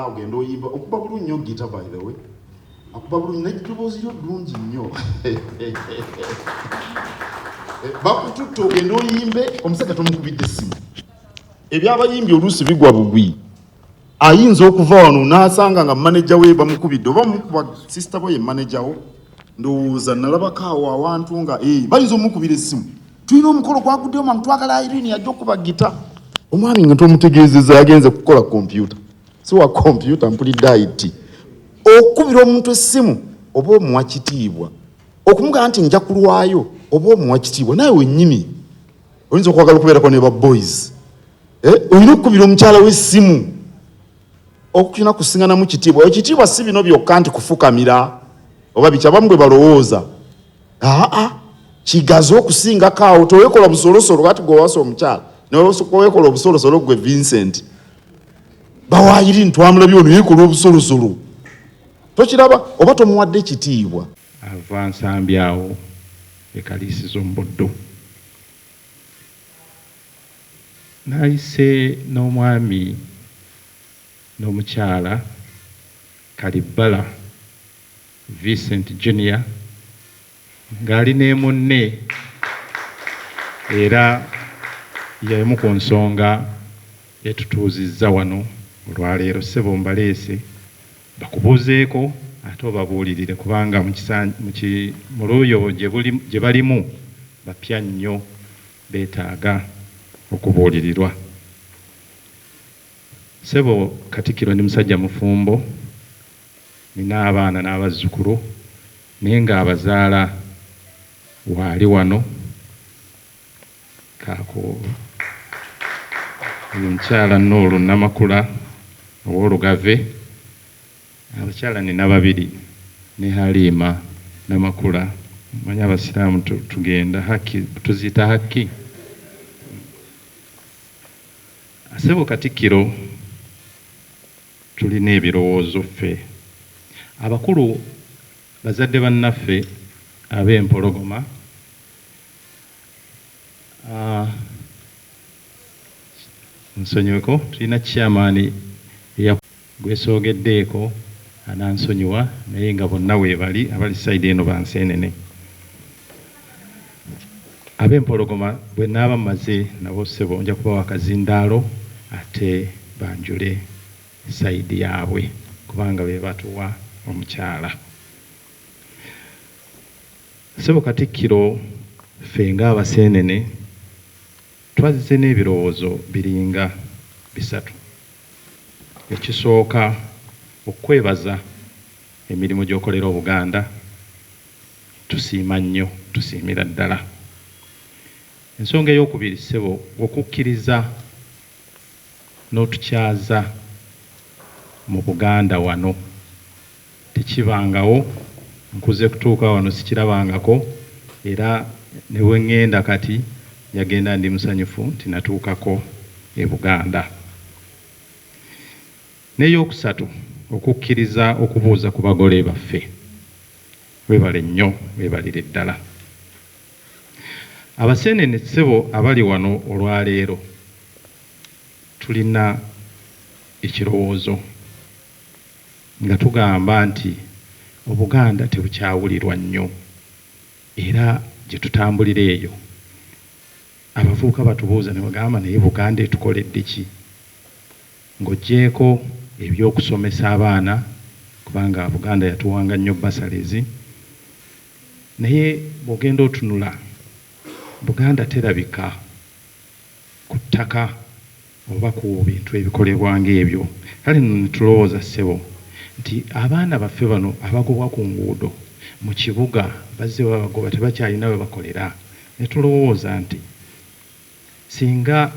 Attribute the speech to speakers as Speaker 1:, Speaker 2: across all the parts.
Speaker 1: naawe genda oyimba okuba bulungi nnyo gita by the way akuba bulungi n'eddoboozi lyo ddungi nnyo bakututta ogenda oyimbe omusajja tomukubidde essimu ebyabayimbi oluusi bigwa bugwi ayinza okuva wano n'asanga nga maneja we bamukubidde oba mukuba sisita bo ye maneja wo ndowooza nalabako awo awantu nga bayinza omukubira essimu tulina omukolo gwaguddeyo mamu twagala Irene yajja okuba gita omwami nga tomutegeezeza yagenze kukola kompyuta si wa kompyuta mpulidde IT okubira omuntu essimu oba omuwa kitiibwa okumugamba nti nja kulwayo oba omuwa kitiibwa naye wennyini oyinza okwagala okubeerako ne ba boys olina okukubira omukyala w'essimu okukina kusinganamu kitiibwa ekitiibwa si bino byokka nti kufukamira oba bikyabamu bwe balowooza kigazi okusingako awo towekola busolosolo kati gwewasa omukyala newekola obusolosolo gwe Vincent bawayiri ntwamulabye ono yekola obusolosolo tokiraba oba tomuwadde ekitiibwa
Speaker 2: ava nsambi awo ekaliisiza omubuddo nayise n'omwami n'omukyala Kalibbala Vincent Junior ng'ali ne munne era y'emu ku nsonga etutuuzizza wano olwaleero ssebo mbaleese bakubuuzeeko ate obabuulirire kubanga mu luuyo gye balimu bapya nnyo beetaaga okubuulirirwa. Ssebo Katikkiro ndi musajja mufumbo nina abaana n'abazzukulu naye ng'abazaala waali wano kaako oyo mukyala Nuuru Namakula ow'Olugave abakyala nina babiri ne Halima Namakula manya abasiraamu tugenda haki tuziyita haki. Ssebo Katikkiro tulina ebirowoozo ffe abakulu bazadde bannaffe ab'Empologoma nsonyiweko tulina chairman gwesoogeddeeko anansonyiwa naye nga bonna weebali abali sayidi eno banseenene ab'Empologoma bwe naaba mmaze nabo ssebo nja kubawa akazindaalo ate banjule sayidi yaabwe kubanga be batuwa omukyala. Ssebo Katikkiro ffe ng'abaseenene twazze n'ebirowoozo biringa bisatu. Ekisooka okwebaza emirimu gy'okolera Obuganda tusiima nnyo tusiimira ddala. Ensonga ey'okubiri ssebo okukkiriza n'otukyaza mu Buganda wano tekibangawo nkuze kutuuka wano sikirabangako era ne bwe ŋŋenda kati yagenda ndi musanyufu nti natuukako e Buganda. N'eyookusatu okukkiriza okubuuza ku bagole baffe weebale nnyo weebalire ddala. Abaseenene ssebo abali wano olwaleero tulina ekirowoozo nga tugamba nti Obuganda tebukyawulirwa nnyo era gye tutambulira eyo abavubuka batubuuza ne bagamba naye Buganda etukoledde ki ng'oggyeko ebyokusomesa abaana kubanga Buganda yatuwanga nnyo basarezi naye bw'ogenda otunula Buganda terabika ku ttaka oba ku bintu ebikolebwa ng'ebyo. Kale nno ne tulowooza ssebo nti abaana baffe bano abagobwa ku nguudo mu kibuga bazze babagoba tebakyalina we bakolera. Ne tulowooza nti singa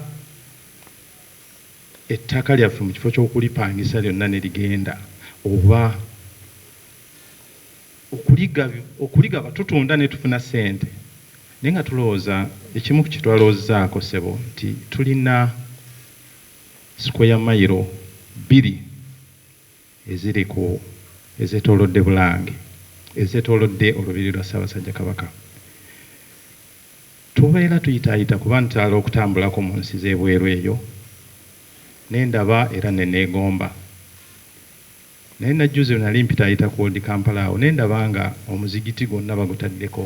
Speaker 2: ettaka lyaffe mu kifo ky'okulipangisa lyonna ne ligenda oba okuligaba tutunda ne tufuna ssente naye nga tulowooza ekimu ku kye twalowoozzaako ssebo nti tulina square mile 2 ezeetoolodde Bulange ezeetoolodde olubiri lwa Ssaabasajja Kabaka. Tubeera tuyitaayita kuba ntala okutambulako mu nsi z'ebweru eyo ne ndaba era ne neegomba naye najjuze nali mpita ayita ku Old Kampala awo ne ndaba nga omuzigiti gwonna bagutaddeko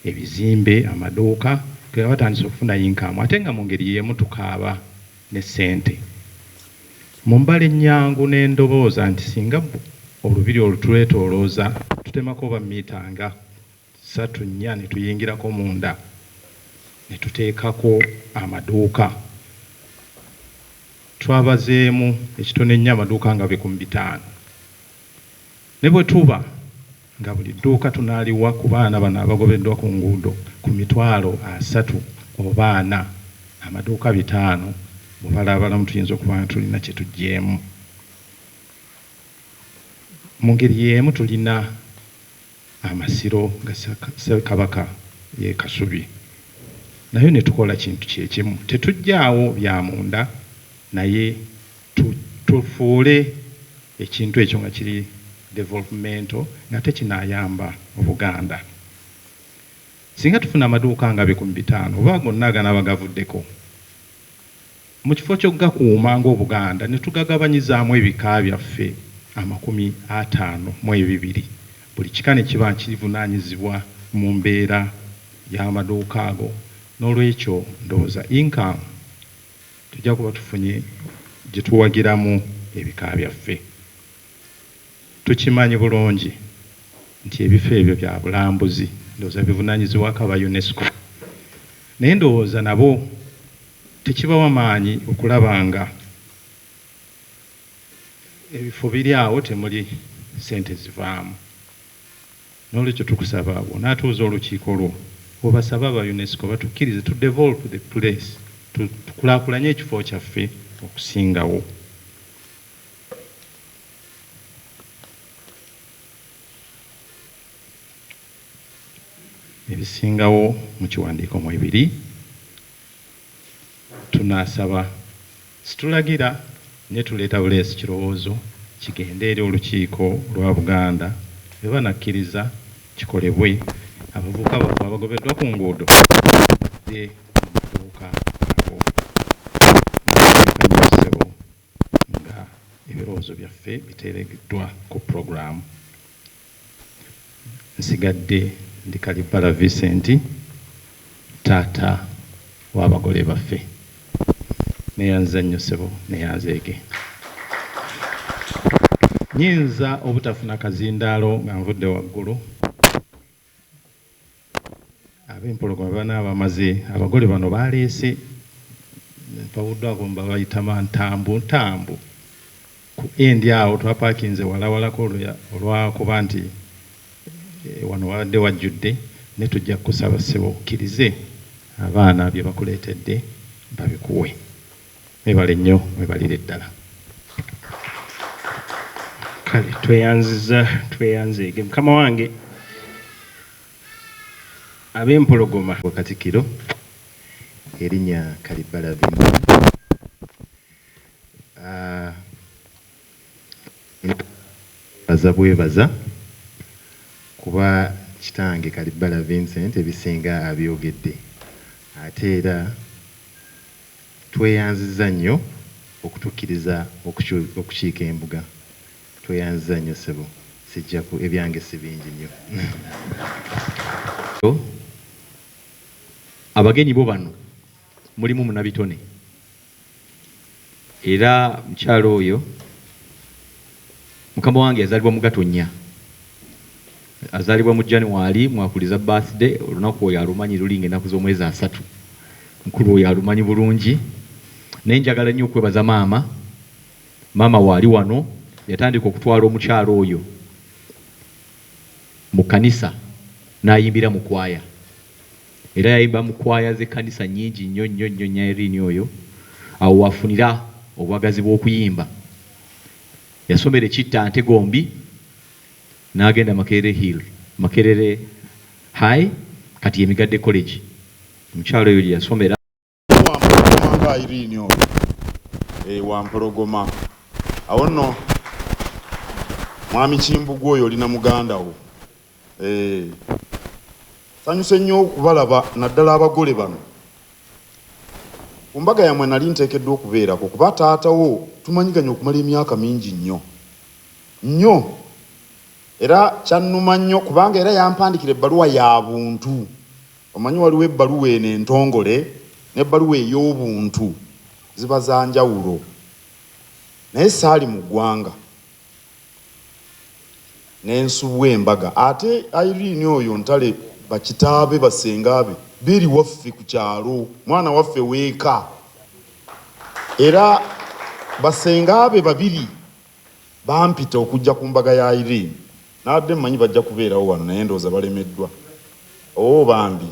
Speaker 2: ebizimbe amaduuka nga batandise okufuna yinkamu ate nga mu ngeri y'emu tukaaba ne ssente mu mbala ennyangu n'endobooza nti singa olubiri olutulwetoolooza tutemako ba mita nga 3-4 ne tuyingirako munda ne tuteekako amaduuka twabazeemu ekitone nnyo amaduuka nga 500 ne bwe tuba nga buli dduuka tunaaliwa ku baana bano abagobeddwa ku nguudo ku $30 oba 40 amaduuka 5 bwebalabalamu tuyinza okuba nga tulina kye tuggyeemu mu ngeri y'emu tulina amasiro ga Ssekabaka ye Kasubi naye ne tukola kintu kyekimu tetujjaawo bya munda naye tufuule ekintu ekyo nga kiri developmental nga tekinayamba Obuganda singa tufuna amaduuka nga 500 oba gonna agana bagavuddeko mu kifo ky'okugakuuma ng'Obuganda ne tugagabanyizaamu ebika byaffe 52 buli kika ne kiba kirivunaanyizibwa mu mbeera y'amaduuka ago n'olwekyo ndowooza income tujja kuba tufunye gye tuwagiramu ebika byaffe tukimanyi bulungi nti ebifo ebyo bya bulambuzi ndowooza bivunaanyizibwako aba UNESCO naye ndowooza nabo tekibawa maanyi okulaba nga ebifo biri awo temuli ssente zivaamu n'olwekyo tukusaba bw'onaatuuza olukiiko lwo obasaba aba UNESCO batukkirize to develop the place tukulaakulanye ekifo kyaffe okusingawo ebisingawo mu kiwandiiko mu ebiri tunaasaba situlagira ne tuleeta buleesi kirowoozo kigende eri olukiiko lwa Buganda bwe banakkiriza kikolebwe abavubuka baffe abagobeddwa ku nguudo badde mu maduuka ago kanyosebo nga ebirowoozo byaffe biteereddwa ku puroguramu nsigadde ndi Kalibbala Vincent taata w'abagole baffe neyanza nnyo ssebo neyanzeege nyinza obutafuna kazindaalo nga nvudde waggulu ab'empologoma bana bamaze abagole bano baleese bawuddwako babayita mantambu ntambu ku endi awo twapakinze walawalako olwakuba nti wano wabadde wajjudde ne tujja kusaba ssebo okkirize abaana bye bakuleetedde babikuwe mwebale nnyo mwebalire ddala kale tweyanzeege mukama wange ab'empologoma Katikkiro erinnya Kalibbala Vincent baza bwebaza kuba kitange Kalibbala Vincent ebisinga abyogedde ate era tweyanziza nnyo okutukkiriza okukiika embuga tweyanziza nnyo ssebo sijjaku ebyange si bingi nnyo abagenyi bo bano mulimu Munabitone era mukyalo oyo mukama wange yazaalibwa mu Gatonnya azaalibwa mu January mwakuliza birthday olunaku oyo alumanyi lulinga ennaku z'omwezi 3 mukulu oyo alumanyi bulungi naye njagala nnyo okwebaza maama waali wano yatandika okutwala omukyalo oyo mu kanisa n'ayimbira mu kwaya era yayimba mu kwaya z'ekkanisa nnyingi nnyo nnyo nnyo Nyairini oyo awo wafunira obwagazi bw'okuyimba yasomera Kitta Ntegombi n'agenda Makerere High kati Emigadde College omukyalo oyo yasomera
Speaker 1: Wampologoma Irene oyo Wampologoma awo nno mwami Kimbugu oyo olina muganda wo sanyuse nnyo okubalaba naddala abagole bano ku mbaga yammwe nali nteekeddwa okubeerako kuba taatawo tumanyiganya okumala emyaka mingi nnyo nnyo era kyannuma nnyo kubanga era yampandikira ebbaluwa ya buntu. Omanyi waliwo ebbaluwa eno entongole n'ebbaluwa ey'obuntu ziba za njawulo, naye saali mu ggwanga n'ensubwa embaga. Ate Irene oyo Ntale bakitaabe basengaabe beeri waffe ku kyalo, mwana waffe weeka, era basengaabe babiri bampita okujja ku mbaga ya Irene. Nabadde mmanyi bajja kubeerawo wano naye ndowooza balemeddwa. Bambi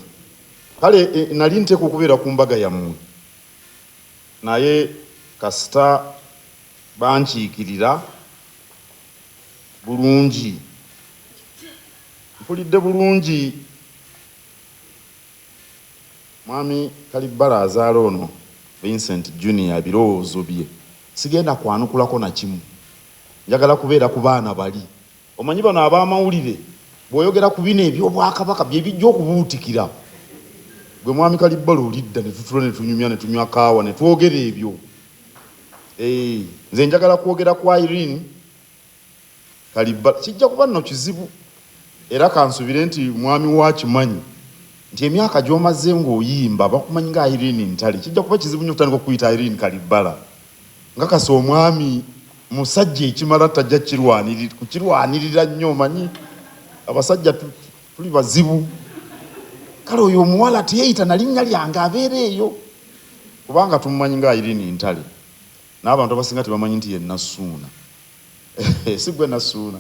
Speaker 1: kale nali nteeka okubeera ku mbaga yammwe, naye kasita bankiikirira bulungi, mpulidde bulungi mwami Kalibbala azaala ono Vincent Junior ebirowoozo bye sigenda kwanukulako na kimu, njagala kubeera ku baana bali. Omanyi bano ab'amawulire bw'oyogera ku bino eby'obwakabaka bye bijja okubuutikira. Gwe mwami Kalibbala olidda ne tutula ne tunyumya ne tunywa kaawa ne twogera ebyo. Nze njagala kwogera ku Irene Kalibbala kijja kuba nno kizibu, era kansubire nti mwami wakimanyi nti emyaka gy'omaze ng'oyimba bakumanyi nga Irene Ntale, kijja kuba kizibu nnyo okutandika okuyita Irene Kalibbala. Ngakasa omwami musajja ekimala tajja kukirwanirira nnyo, omanyi abasajja tuli bazibu. Kale oyo omuwala teyeyita na linnya lyange abeera eyo kubanga tumumanyi nga Irene Ntale, n'abantu abasinga tebamanyi nti ye Nasuuna. Si gwe Nasuuna,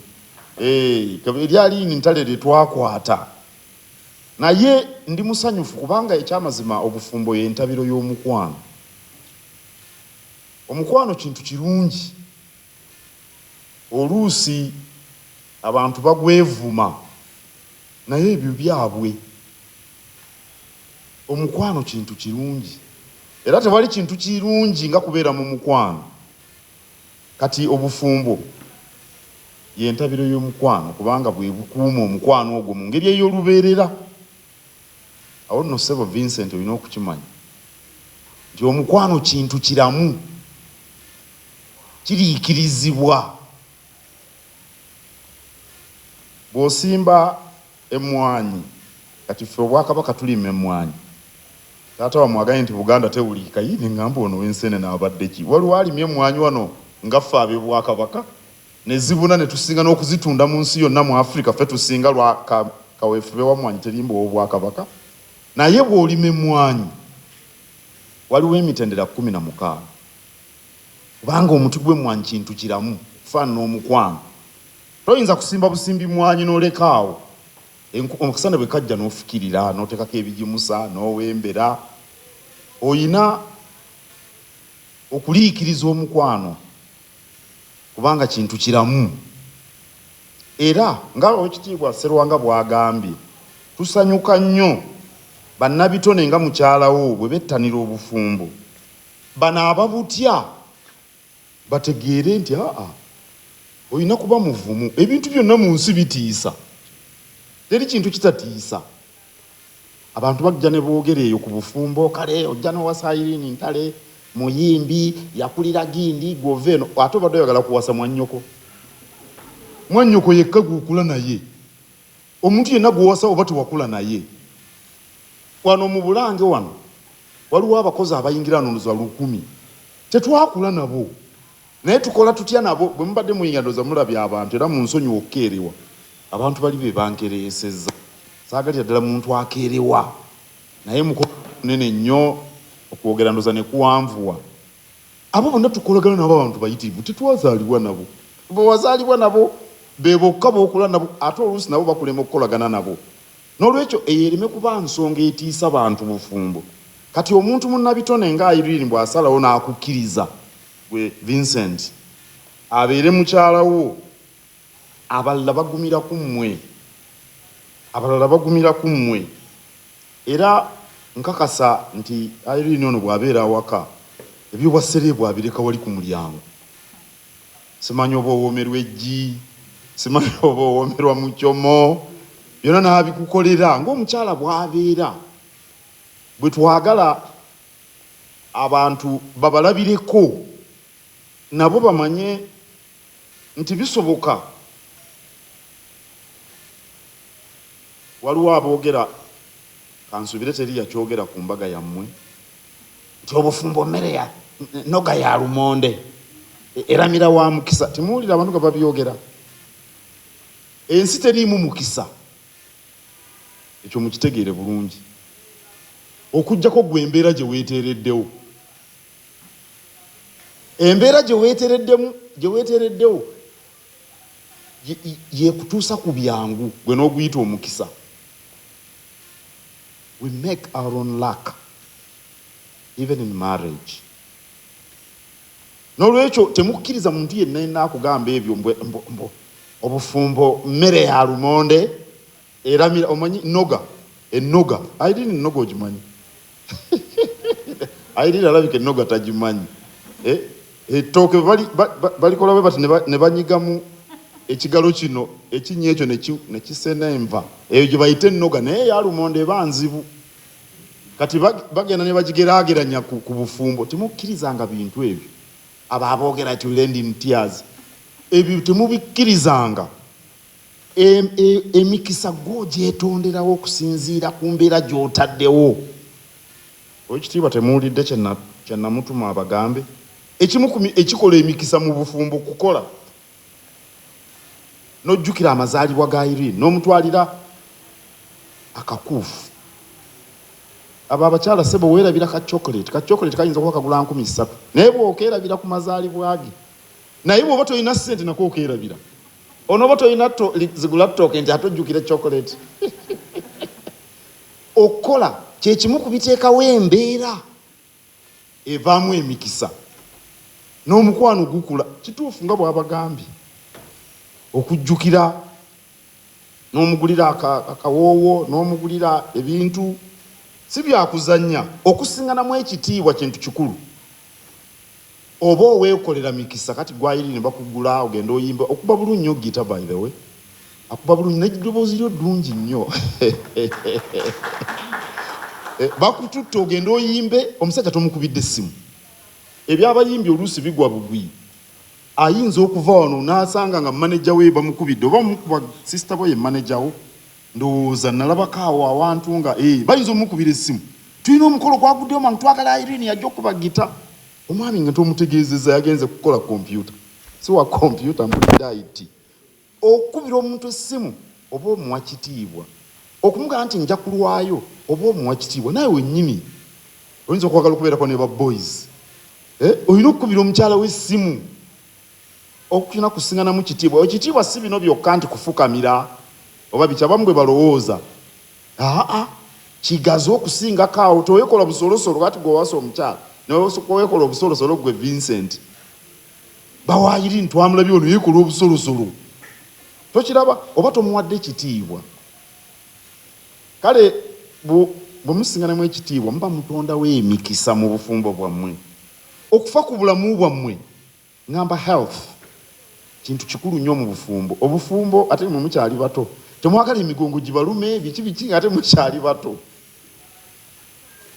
Speaker 1: erya Irene Ntale lye twakwata. Naye ndi musanyufu kubanga ekyamazima obufumbo y'entabiro y'omukwano. Omukwano kintu kirungi, oluusi abantu bagwevuma naye ebyo byabwe. Omukwano kintu kirungi era tewali kintu kirungi nga kubeera mu mukwano. Kati obufumbo y'entabiro y'omukwano kubanga bwe bukuuma omukwano ogwo mu ngeri ey'olubeerera. Awo nno ssebo Vincent olina okukimanya nti omukwano kintu kiramu, kiriikirizibwa. Bw'osimba emmwanyi, kati ffe Obwakabaka tulima emmwanyi, taata wamwagaye nti Buganda tewuliika, yine ngamba ono w'enseenene abadde ki? Waliwo alimye emmwanyi wano nga ffe ab'e Bwakabaka ne zibuna ne tusinga n'okuzitunda mu nsi yonna mu Afrika, ffe tusinga lwa kaweefube wa mmwanyi terimba ow'Obwakabaka. Naye bw'olima emmwanyi waliwo emitendera 16 kubanga omuti gw'emmwanyi kintu kiramu kufaanana n'omukwano. Toyinza kusimba busimbi mmwanyi n'olekaawo omusana bwe kajja n'ofukirira n'oteekako ebigimusa n'owembera. Oyina okuliikiriza omukwano kubanga kintu kiramu. Era nga Oweekitiibwa Sserwanga bw'agambye, tusanyuka nnyo bannabitone nga mukyalawo bwe bettanira obufumbo. Bano ababutya bategeere nti olina kuba muvumu. Ebintu byonna mu nsi bitiisa, teri kintu kitatiisa. Abantu bajja ne boogera eyo ku bufumbo, kale ojja n'owasa Irene Ntale muyimbi yakulira Gindi gw'ova eno, ate obadde oyagala kuwasa mwannyoko. Mwannyoko yekka gw'okula naye, omuntu yenna gw'owasa oba tewakula naye. Wano mu Bulange wano waliwo abakozi abayingira nondoza 100 tetwakula nabo, naye tukola tutya nabo? Bwe mubadde muyingira ndoza mulabye abantu era mu nsonyi okkeerewa. Abantu bali be bankereesezza, saagalira ddala muntu akeerewa, naye mukola munene nnyo okwogera ndoza ne kuwanvuwa. Abo bonna tukolagana nabo abantu bayitirivu, tetwazaalibwa nabo. Bwe wazaalibwa nabo be bokka b'okula nabo, ate oluusi nabo bakulema okukolagana nabo. N'olwekyo eyo ereme kuba nsonga etiisa bantu bufumbo. Kati omuntu munnabitone nga Irene bw'asalawo n'akukkiriza gwe Vincent abeere mukyalawo, abalala bagumira ku mmwe, abalala bagumira ku mmwe. Era nkakasa nti Irene ono bw'abeera awaka ebyobwasereebu abireka wali ku mulyango. Simanyi oba owoomerwa eggi, simanyi oba owoomerwa mu kyomo, byonna n'abikukolera ng'omukyala bw'abeera. Bwe twagala abantu babalabireko nabo bamanye nti bisoboka waliwo aboogera kansubire teri yakyogera ku mbaga yammwe nti obufumbo mmere ya noga ya lumonde eramira wa mukisa. Temuwulira abantu nga babyogera, ensi teriimu mukisa. Ekyo mukitegeere bulungi, okujjako gwe embeera gye weeteereddewo. Embeera gye weeteereddewo yekutuusa ku byangu gwe n'oguyita omukisa. We make our own luck even in marriage. N'olwekyo temukkiriza muntu yenna yenna akugamba ebyo obufumbo mmere ya lumonde eramira. Omanyi noga, ennoga ayirina ennoga ogimanyi? Ayirina alabika ennoga tagimanyi. Ettooke balikola bwe bati ne banyigamu ekigalo kino ekinnya ekyo ne kisena enva, eyo gye bayita ennoga, naye ya lumonde eba nzibu. Kati bagenda ne bagigeraageranya ku bufumbo. Temukkirizanga bintu ebyo. Abo aboogera ti lending tears, ebyo temubikkirizanga. Emikisa gwo gyetonderawo okusinziira ku mbeera gy'otaddewo. Ekitiibwa temuwulidde kye namutuma abagambe. Ekimu ekikola emikisa mu bufumbo kukola n'ojjukira amazaalibwa ga Irene n'omutwalira akakuufu. Abo abakyala sebo weerabira ka chocolate kayinza kuba kagula 3,000, naye bw'okeerabira ku mazaalibwa ge. Naye bw'oba toyina ssente nako okeerabira. Onooba toyina zigula ttooke nti atojjukire chocolate. Okukola kye kimu ku biteekawo embeera evaamu emikisa. N'omukwano gukula. Kituufu nga bw'abagambye. Okujjukira n'omugulira akawoowo n'omugulira ebintu si byakuzannya. Okusiŋŋanamu ekitiibwa kintu kikulu. Oba oweekolera mikisa, kati gwayiri ne bakugula ogenda oyimba. Okuba bulungi nnyo gita, by the way. Akuba bulungi n'eddoboozi lyo ddungi nnyo. Bakututte ogenda oyimbe, omusajja tomukubidde essimu. Ebyabayimbi oluusi bigwa bugwi. Ayinza okuva wano n'asanga nga maneja we bamukubidde, oba mukuba sister boy maneja wo. Ndowooza nalabako awo awantu nga bayinza omukubira essimu. Tulina omukolo gwaguddeyo mangu twagala Irene yajja okuba gita. Omwami nga tomutegeezezza yagenze kukola kompyuta. Si wa kompyuta mpulidde IT. Okubira omuntu essimu oba omuwa kitiibwa. Okumugamba nti nja kulwayo oba omuwa kitiibwa. Naye wennyini oyinza okwagala okubeerako ne ba boys. Olina okukubira omukyala w'essimu okukina kusiŋŋanamu kitiibwa. Ekitiibwa si bino byokka nti kufukamira oba bikyabamu bwe balowooza. Kigazi okusingako awo. Toweekola busolosolo ati gwewasa omukyala neweekola obusolosolo gwe Vincent bawaayiri ntwamulabye ono yeekola obusolosolo. Tokiraba oba tomuwadde ekitiibwa. Kale bwe musiŋŋanamu ekitiibwa muba mutondawo emikisa mu bufumbo bwammwe. Okufa ku bulamu bwammwe ngamba health kintu kikulu nnyo mu bufumbo. Obufumbo ate mwe mukyali bato temwagala emigongo gibalume biki ate mukyali bato.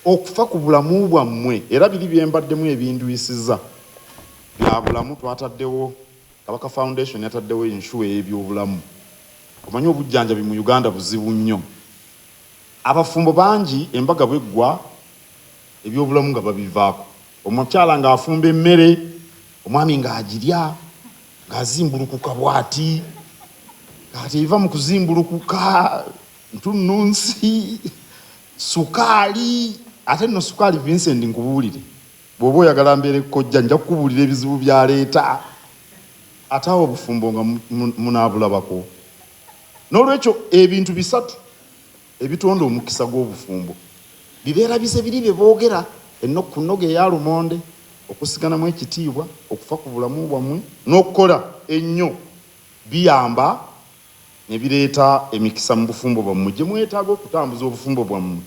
Speaker 1: Okufa ku bulamu bwammwe era biri byembaddemu ebindwisizza bya bulamu. Twataddewo Kabaka Foundation yataddewo enshuwa y'ebyobulamu. Omanyi obujjanjabi mu Uganda buzibu nnyo. Abafumbo bangi embaga bweggwa ebyobulamu nga babivaako. Omukyala ng'afumba emmere, omwami ng'agirya ng'azimbulukuka bw'ati. Kati eva mu kuzimbulukuka ntunnunsi, sukaali. Ate nno sukaali Vincent nkubuulire, bw'oba oyagala mbeere kkojja nja kukubuulira ebizibu byaleeta. Ate awo obufumbo nga munaabulabako. N'olwekyo ebintu bisatu ebitonda omukisa gw'obufumbo bibeera bise biri bye boogera. Ku nnoga eya lumonde, okusiganamu ekitiibwa, okufa ku bulamu bwammwe n'okukola ennyo biyamba ne bireeta emikisa mu bufumbo bwammwe gye mwetaaga okutambuza obufumbo bwammwe.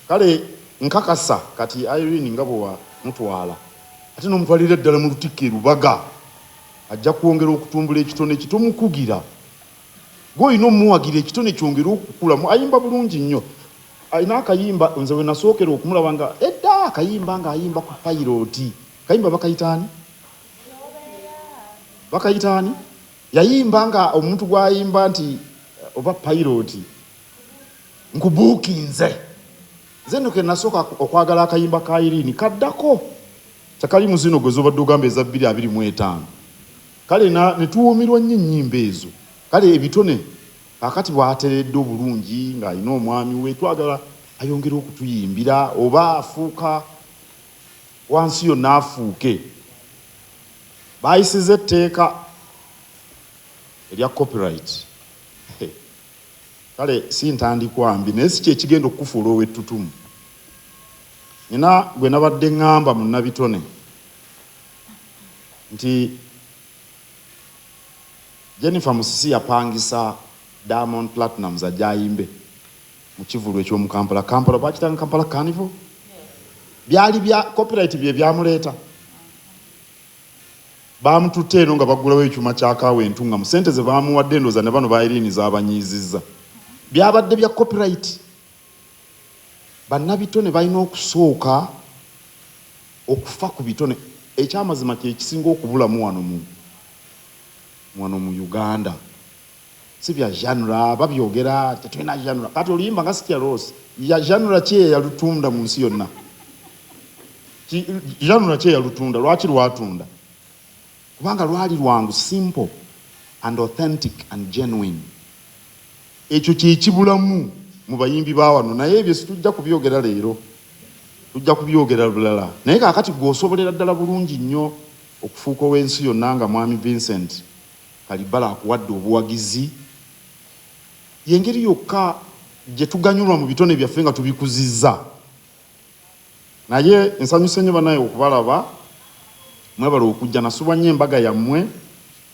Speaker 1: Kale nkakasa kati Irene nga bwe mutwala ate n'omutwalira eddala mu lutikko erubaga ajja kwongera okutumbula ekitone kitomukugira. Gw'olina omuwagira ekitone kyongera okukulamu. Ayimba bulungi nnyo. Alina akayimba nze we nasookera okumulaba nga edda akayimba ng'ayimba ku payirooti. Kayimba bakayitaani? bakayitaani yayimba nga omuntu gwayimba nti oba piloti nkubuukinze nze nno ke nasooka okwagala akayimba ka Irene kaddako kyakali mu zino gwe zobadde ogamba eza 2025 kale ne tuwuumirwa nnyo ennyimba ezo kale ebitone kakati bwateredde obulungi ng'alina omwami we twagala ayongera okutuyimbira oba afuuka wansi yonna afuuke bayisize etteeka erya copyright kale si ntandikwambi naye si kyekigenda okukufuula ow'ettutumu nina gwe nabadde ŋŋamba mu Nabitone nti Jennifer Musisi yapangisa Diamond Platnumz ajayimbe mu kivulu ekyomu Kampala bakitanga Kampala Carnival byali bya copyright bye byamuleeta bamututte eno nga baggulawo ekyuma kyakaawo entunga mu ssente ze bamuwadde endooza ne bano ba Irene z'abanyiizizza byabadde bya copyright bannabitone balina okusooka okufa ku bitone ekyamazima kye kisinga okubulamu wano mu Uganda si bya genre babyogera tetulina genre kati oluyimba nga Sitya Ross ya genre ki eyalutunda mu nsi yonna genre ki eyalutunda lwaki lwatunda kubanga lwali lwangu simple and authentic and genuine ekyo kyekibulamu mu bayimbi ba wano naye ebyo situjja kubyogera leero tujja kubyogera lulala naye kaakati gw'osobolera ddala bulungi nnyo okufuuka ow'ensi yonna nga mwami Vincent Kalibala akuwadde obuwagizi yengeri yokka gye tuganyulwa mu bitone byaffe nga tubikuzizza naye nsanyuse nnyo banaye okubalaba mwebala okujja nasubwa nnyo embaga yammwe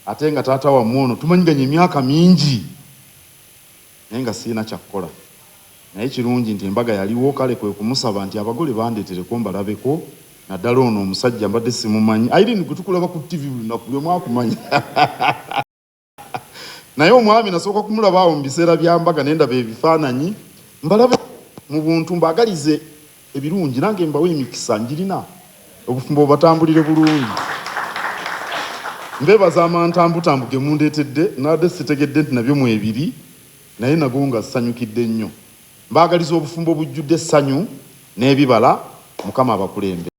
Speaker 1: ate nga taata wammwe ono tumanyiganye emyaka mingi naye nga sirina kyakkola naye kirungi nti embaga yaliwo kale kwe kumusaba nti abagole bandeetereko mbalabeko naddala ono omusajja mbadde simumanyi Irene gwe tukulaba ku TV buli lunaku lwe mwakumanya naye omwami nasooka kumulabaawo mu biseera bya mbaga nendaba ebifaananyi mbalabe mu buntu mbaagalize ebirungi nange mbawe emikisa njirina obufumbo obatambulire bulungi mbebaza amantambutambu ge mundeetedde nadde sitegedde nti nabyo mwebiri naye nago nga ssanyukidde nnyo mbaagaliza obufumbo bujjudde essanyu n'ebibala Mukama abakulembe